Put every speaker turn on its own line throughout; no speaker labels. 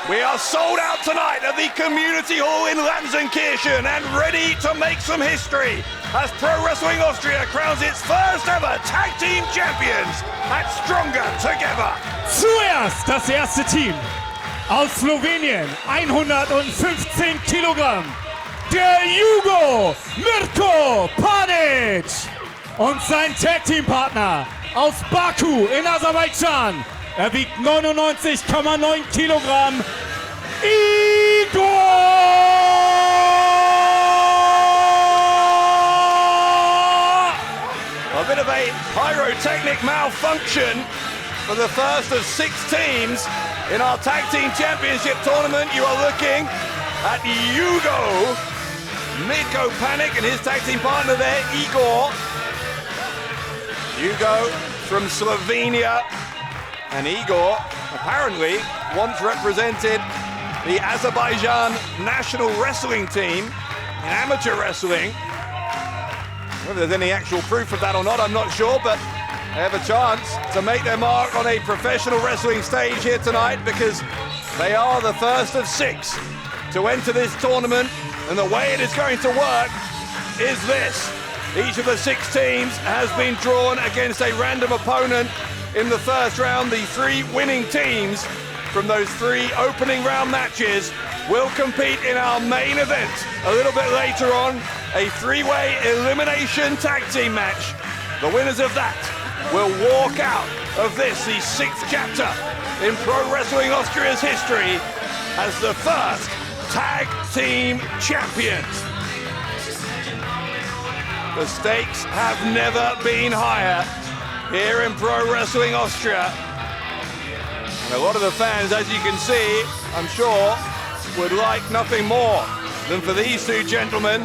We are sold out tonight at the Community Hall in Lanzenkirchen and ready to make some history as Pro Wrestling Austria crowns its first ever Tag Team Champions at Stronger Together.
Zuerst das erste Team aus Slowenien, 115 Kilogramm, der Yugo, Mirko Panic und sein Tag Team Partner aus Baku in Aserbaidschan. Er wiegt 99,9 Kilogramm. Igoooor!
A bit of a pyrotechnic malfunction for the first of 6 teams in our Tag Team Championship tournament. You are looking at Yugo, Mirko Panic and his tag team partner there, Igoooor. Yugo from Slovenia. And Igoooor apparently once represented the Azerbaijan national wrestling team in amateur wrestling. Whether there's any actual proof of that or not, I'm not sure, but they have a chance to make their mark on a professional wrestling stage here tonight because they are the first of 6 to enter this tournament. And the way it is going to work is this. Each of the 6 teams has been drawn against a random opponent in the first round. The 3 winning teams from those 3 opening round matches will compete in our main event a little bit later on, a 3-way elimination tag team match. The winners of that will walk out of this, the 6th chapter in Pro Wrestling Austria's history, as the first tag team champions. The stakes have never been higher here in Pro Wrestling Austria. And a lot of the fans, as you can see, I'm sure, would like nothing more than for these 2 gentlemen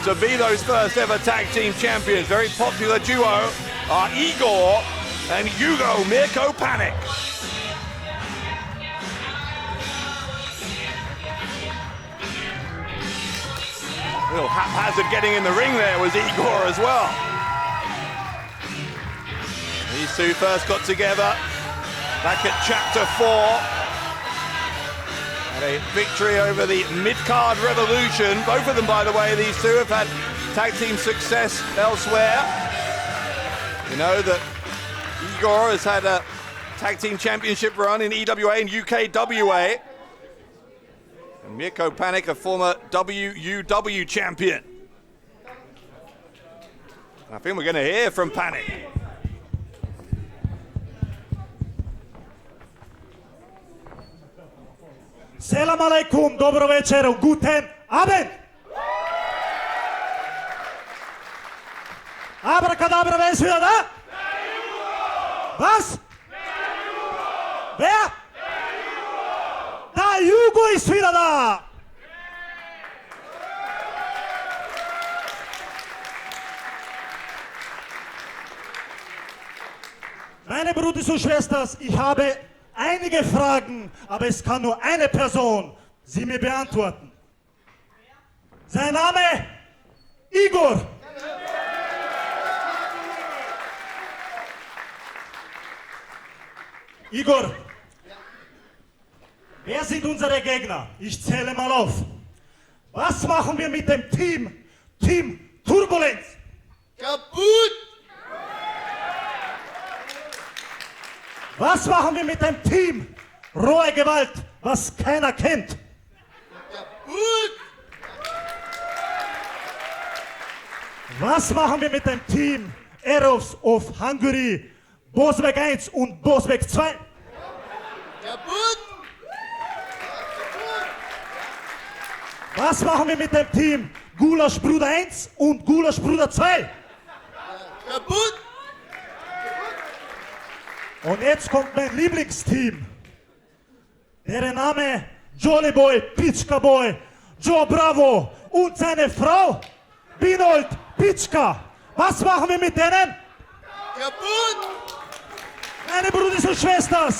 to be those first ever tag team champions. Very popular duo are Igoooor and Yugo, Mirko Panic. A little haphazard getting in the ring there was Igoooor as well. These 2 first got together back at Chapter 4. And a victory over the Mid-Card Revolution. Both of them, by the way, these 2 have had tag team success elsewhere. You know that Igoooor has had a tag team championship run in EWA and UKWA. And Mirko Panic, a former WUW champion. I think we're going to hear from Panic.
Selam alaikum, dobro večer, guten Abend. Abracadabra, wer ist wieder da? Was? Wer? Der Yugo ist wieder da. Meine Brüder und Schwestern, ich habe einige Fragen, aber es kann nur eine Person sie mir beantworten. Sein Name? Igoooor. Igoooor, wer sind unsere Gegner? Ich zähle mal auf. Was machen wir mit dem Team Turbulenz?
Kaputt!
Was machen wir mit dem Team rohe Gewalt, was keiner kennt?
Kaputt!
Was machen wir mit dem Team Heroes of Hungary, Bosweg 1 und Bosweg 2?
Kaputt!
Was machen wir mit dem Team Gulasch Bruder 1 und Gulasch Bruder 2?
Kaputt!
Und jetzt kommt mein Lieblingsteam. Deren Name Jolly Boy, Pitschka Boy, Joe Bravo und seine Frau Binold Pitschka. Was machen wir mit denen?
Kaputt!
Meine Brüder und Schwestern,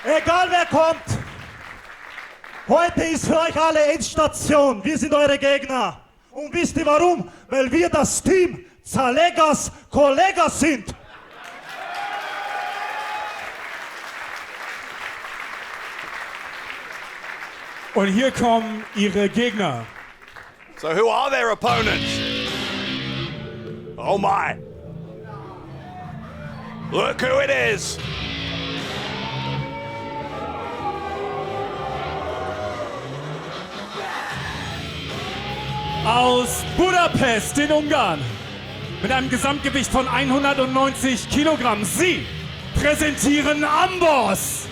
egal wer kommt, heute ist für euch alle Endstation. Wir sind eure Gegner. Und wisst ihr warum? Weil wir das Team Zalegas Kollegas sind.
Und hier kommen ihre Gegner.
So who are their opponents? Oh my. Look who it is.
Aus Budapest in Ungarn. Mit einem Gesamtgewicht von 190 Kilogramm. Sie präsentieren Amboss,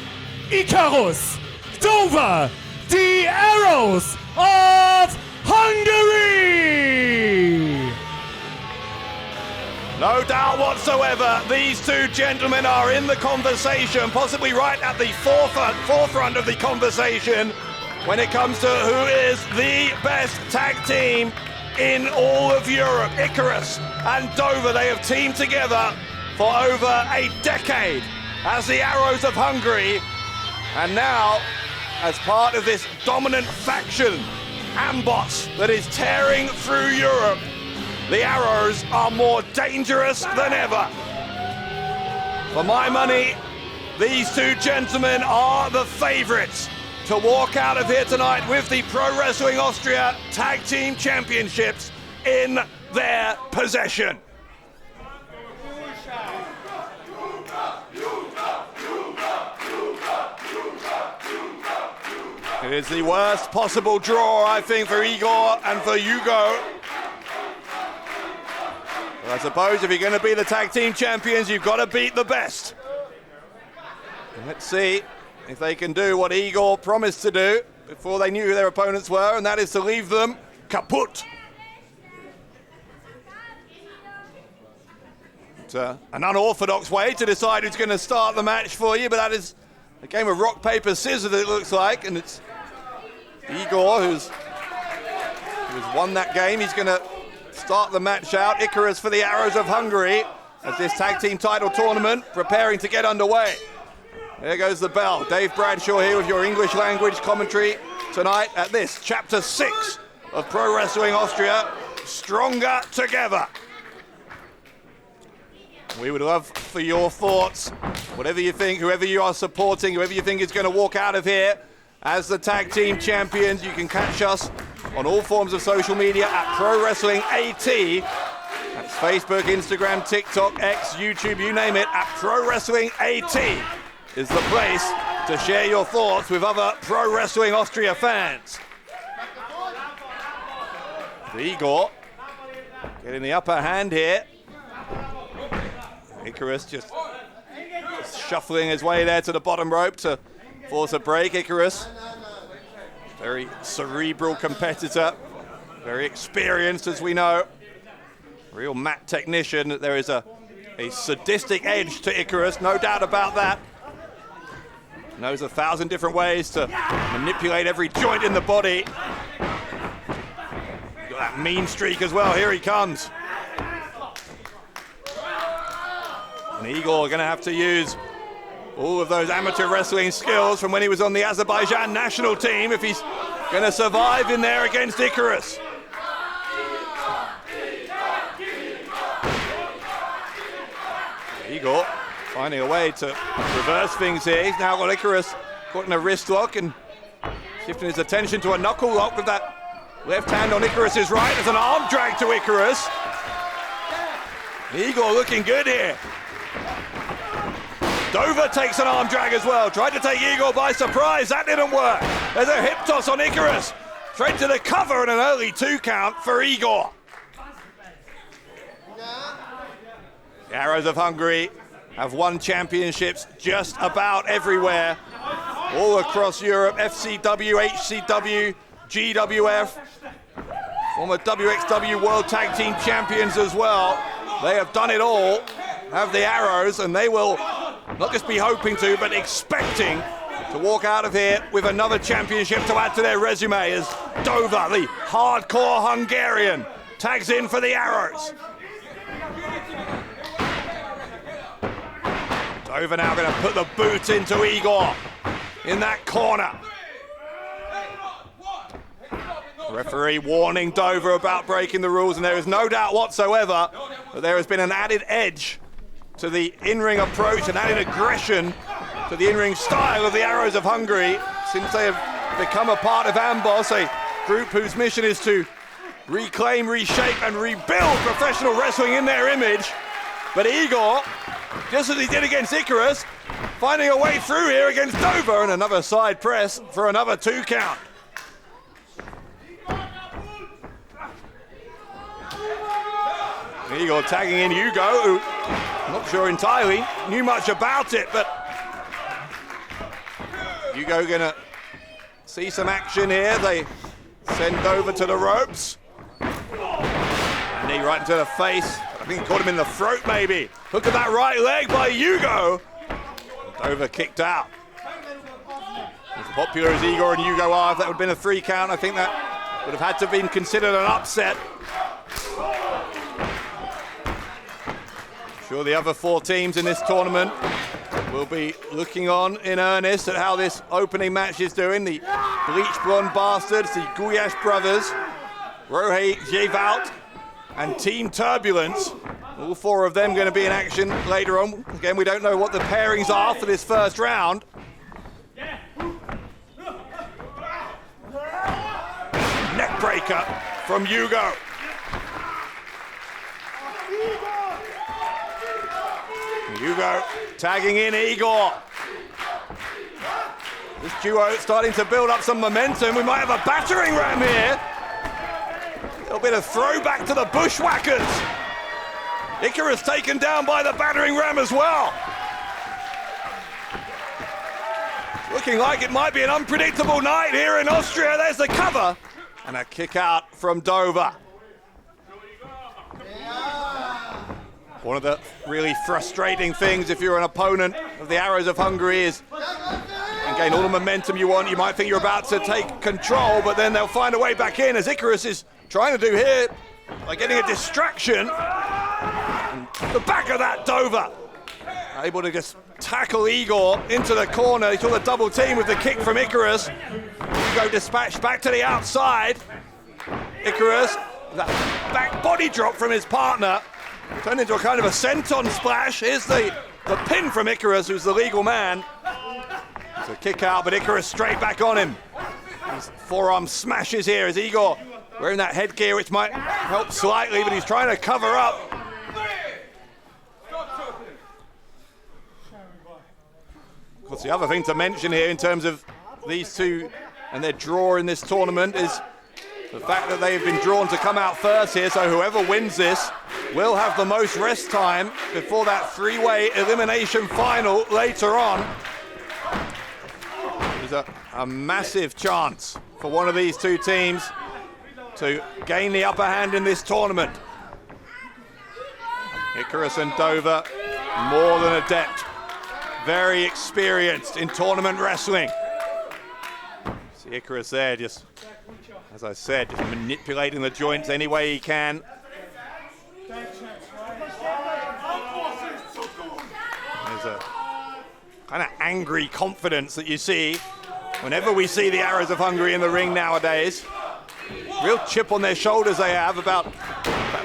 Icarus, Dover, the Arrows of Hungary!
No doubt whatsoever, these two gentlemen are in the conversation, possibly right at the forefront of the conversation when it comes to who is the best tag team in all of Europe. Icarus and Dover, they have teamed together for over a decade as the Arrows of Hungary, and now as part of this dominant faction, Amboss, that is tearing through Europe, the Arrows are more dangerous than ever. For my money, these two gentlemen are the favourites to walk out of here tonight with the Pro Wrestling Austria Tag Team Championships in their possession. It is the worst possible draw, I think, for Igoooor and for Yugo. But I suppose if you're going to be the tag team champions, you've got to beat the best. Let's see if they can do what Igoooor promised to do before they knew who their opponents were, and that is to leave them kaput. It's an unorthodox way to decide who's going to start the match for you, but that is a game of rock, paper, scissors, it looks like, and it's Igoooor who's won that game. He's going to start the match out. Icarus for the Arrows of Hungary as this tag team title tournament preparing to get underway. There goes the bell. Dave Bradshaw here with your English language commentary tonight at this Chapter 6 of Pro Wrestling Austria, Stronger Together. We would love for your thoughts, whatever you think, whoever you are supporting, whoever you think is going to walk out of here as the tag team champions. You can catch us on all forms of social media at Pro Wrestling AT. That's Facebook, Instagram, TikTok, X, YouTube, you name it, at Pro Wrestling AT is the place to share your thoughts with other Pro Wrestling Austria fans. Igoooor getting the upper hand here. Icarus just shuffling his way there to the bottom rope to force a break. Icarus, very cerebral competitor, very experienced as we know. Real mat technician. There is a sadistic edge to Icarus, no doubt about that. Knows 1,000 different ways to manipulate every joint in the body. Got that mean streak as well. Here he comes. And Igoooor going to have to use all of those amateur wrestling skills from when he was on the Azerbaijan national team if he's going to survive in there against Icarus. Igoooor finding a way to reverse things here. He's now got Icarus caught in a wrist lock and shifting his attention to a knuckle lock with that left hand on Icarus's right. There's an arm drag to Icarus. Igoooor looking good here. Dover takes an arm drag as well. Tried to take Igoooor by surprise. That didn't work. There's a hip toss on Icarus. Straight to the cover and an early 2 count for Igoooor. The Arrows of Hungary have won championships just about everywhere. All across Europe. FCW, HCW, GWF. Former WXW World Tag Team Champions as well. They have done it all. Have the Arrows, and they will not just be hoping to, but expecting to walk out of here with another championship to add to their resume as Dover, the hardcore Hungarian, tags in for the Arrows. Dover now going to put the boot into Igoooor in that corner. Referee warning Dover about breaking the rules, and there is no doubt whatsoever that there has been an added edge to the in-ring approach, an added aggression to the in-ring style of the Arrows of Hungary since they have become a part of Amboss, a group whose mission is to reclaim, reshape, and rebuild professional wrestling in their image. But Igoooor, just as he did against Icarus, finding a way through here against Dover, and another side press for another 2 count. Igoooor tagging in Yugo, who I'm not sure entirely knew much about it, but Yugo gonna see some action here. They send Dover to the ropes. A knee right into the face. I think he caught him in the throat maybe. Look at that right leg by Yugo. Dover kicked out. As popular as Igoooor and Yugo are, if that would have been a 3 count, I think that would have had to have been considered an upset. I'm sure the other 4 teams in this tournament will be looking on in earnest at how this opening match is doing. The Bleach Blonde Bastards, the Guyash Brothers, Rohe Jevalt, and Team Turbulence. All 4 of them going to be in action later on. Again, we don't know what the pairings are for this first round. Neck breaker from Yugo. Yugo tagging in Igoooor. This duo starting to build up some momentum. We might have a battering ram here. A little bit of throwback to the Bushwhackers. Icarus taken down by the battering ram as well. Looking like it might be an unpredictable night here in Austria. There's the cover. And a kick out from Dover. One of the really frustrating things if you're an opponent of the Arrows of Hungary is you can gain all the momentum you want. You might think you're about to take control, but then they'll find a way back in, as Icarus is trying to do here by getting a distraction. And the back of that Dover, able to just tackle Igoooor into the corner. He saw the double team with the kick from Icarus. Yugo dispatched back to the outside. Icarus, that back body drop from his partner. Turned into a kind of a senton splash. Here's the pin from Icarus, who's the legal man. It's a kick out, but Icarus straight back on him. His forearm smashes here as Igoooor wearing that headgear, which might help slightly, but he's trying to cover up. Of course, the other thing to mention here in terms of these two and their draw in this tournament is the fact that they have been drawn to come out first here, so whoever wins this will have the most rest time before that 3-way elimination final later on. There's a massive chance for one of these 2 teams to gain the upper hand in this tournament. Icarus and Dover, more than adept, very experienced in tournament wrestling. See Icarus there, just, as I said, just manipulating the joints any way he can. There's a kind of angry confidence that you see whenever we see the Arrows of Hungary in the ring nowadays. Real chip on their shoulders they have about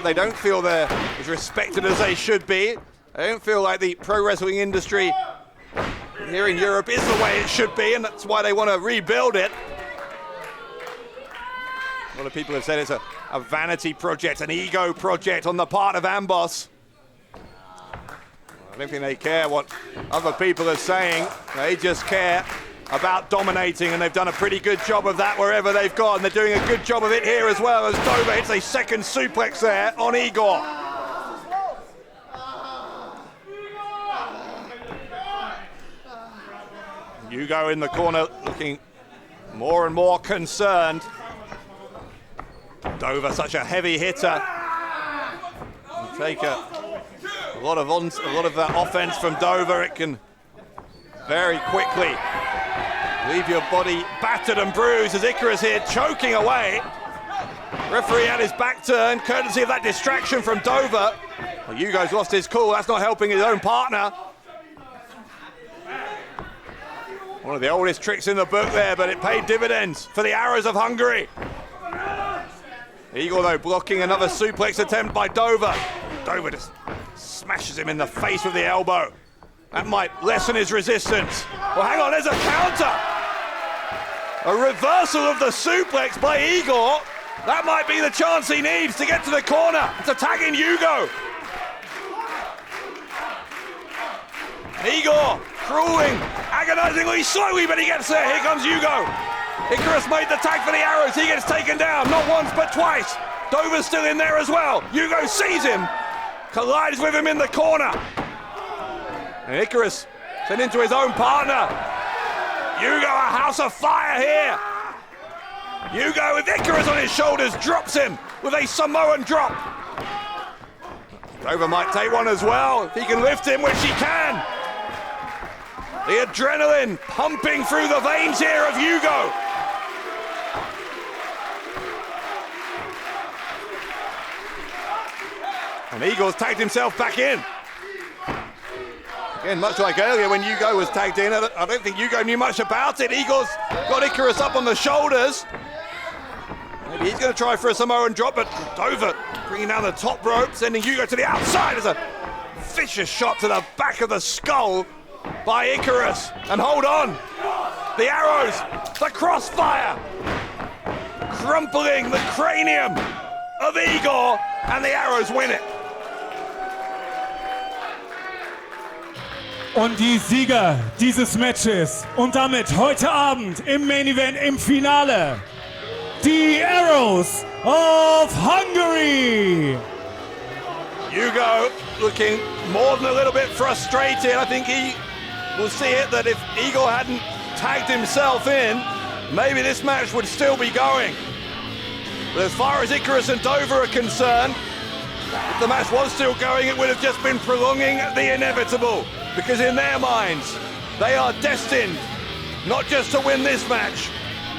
they don't feel they're as respected as they should be. They don't feel like the pro wrestling industry here in Europe is the way it should be, and that's why they want to rebuild it. A lot of people have said it's a vanity project, an ego project on the part of Amboss. I don't think they care what other people are saying. They just care about dominating, and they've done a pretty good job of that wherever they've gone. They're doing a good job of it here as well, as Dover hits a second suplex there on Igoooor. Yugo in the corner looking more and more concerned. Dover, such a heavy hitter. Will take a lot of offense from Dover. It can very quickly leave your body battered and bruised, as Icarus here choking away. Referee had his back turned, courtesy of that distraction from Dover. Well, Yugo's lost his cool. That's not helping his own partner. One of the oldest tricks in the book there, but it paid dividends for the Arrows of Hungary. Igoooor, though, blocking another suplex attempt by Dover. Dover just smashes him in the face with the elbow. That might lessen his resistance. Well, hang on, there's a counter. A reversal of the suplex by Igoooor. That might be the chance he needs to get to the corner. It's attacking Yugo. Igoooor crawling agonizingly slowly, but he gets there. Here comes Yugo. Icarus made the tag for the arrows. He gets taken down, not once but twice. Dover's still in there as well. Yugo sees him, collides with him in the corner. And Icarus sent into his own partner. Yugo, a house of fire here. Yugo with Icarus on his shoulders drops him with a Samoan drop. Dover might take one as well if he can lift him, which he can. The adrenaline pumping through the veins here of Yugo. And Igoor's tagged himself back in. Again, much like earlier when Yugo was tagged in, I don't think Yugo knew much about it. Igoor's got Icarus up on the shoulders. Maybe he's going to try for a Samoan drop, but Dover bringing down the top rope, sending Yugo to the outside as a vicious shot to the back of the skull by Icarus. And hold on, the arrows, the crossfire, crumpling the cranium of Igoooor, and the arrows win it.
Und die Sieger dieses Matches und damit heute Abend im Main Event im Finale, die Arrows of Hungary.
Yugo looking more than a little bit frustrated. I think he will see it that if Igoooor hadn't tagged himself in, maybe this match would still be going. But as far as Icarus and Dover are concerned, if the match was still going, it would have just been prolonging the inevitable. Because in their minds, they are destined not just to win this match,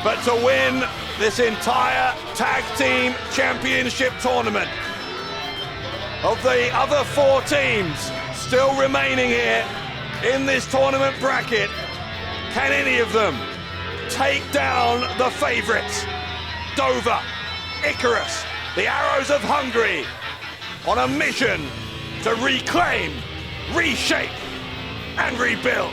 but to win this entire tag team championship tournament. Of the other 4 teams still remaining here in this tournament bracket, can any of them take down the favorites? Dover, Icarus, the Arrows of Hungary, on a mission to reclaim, reshape, and rebuild.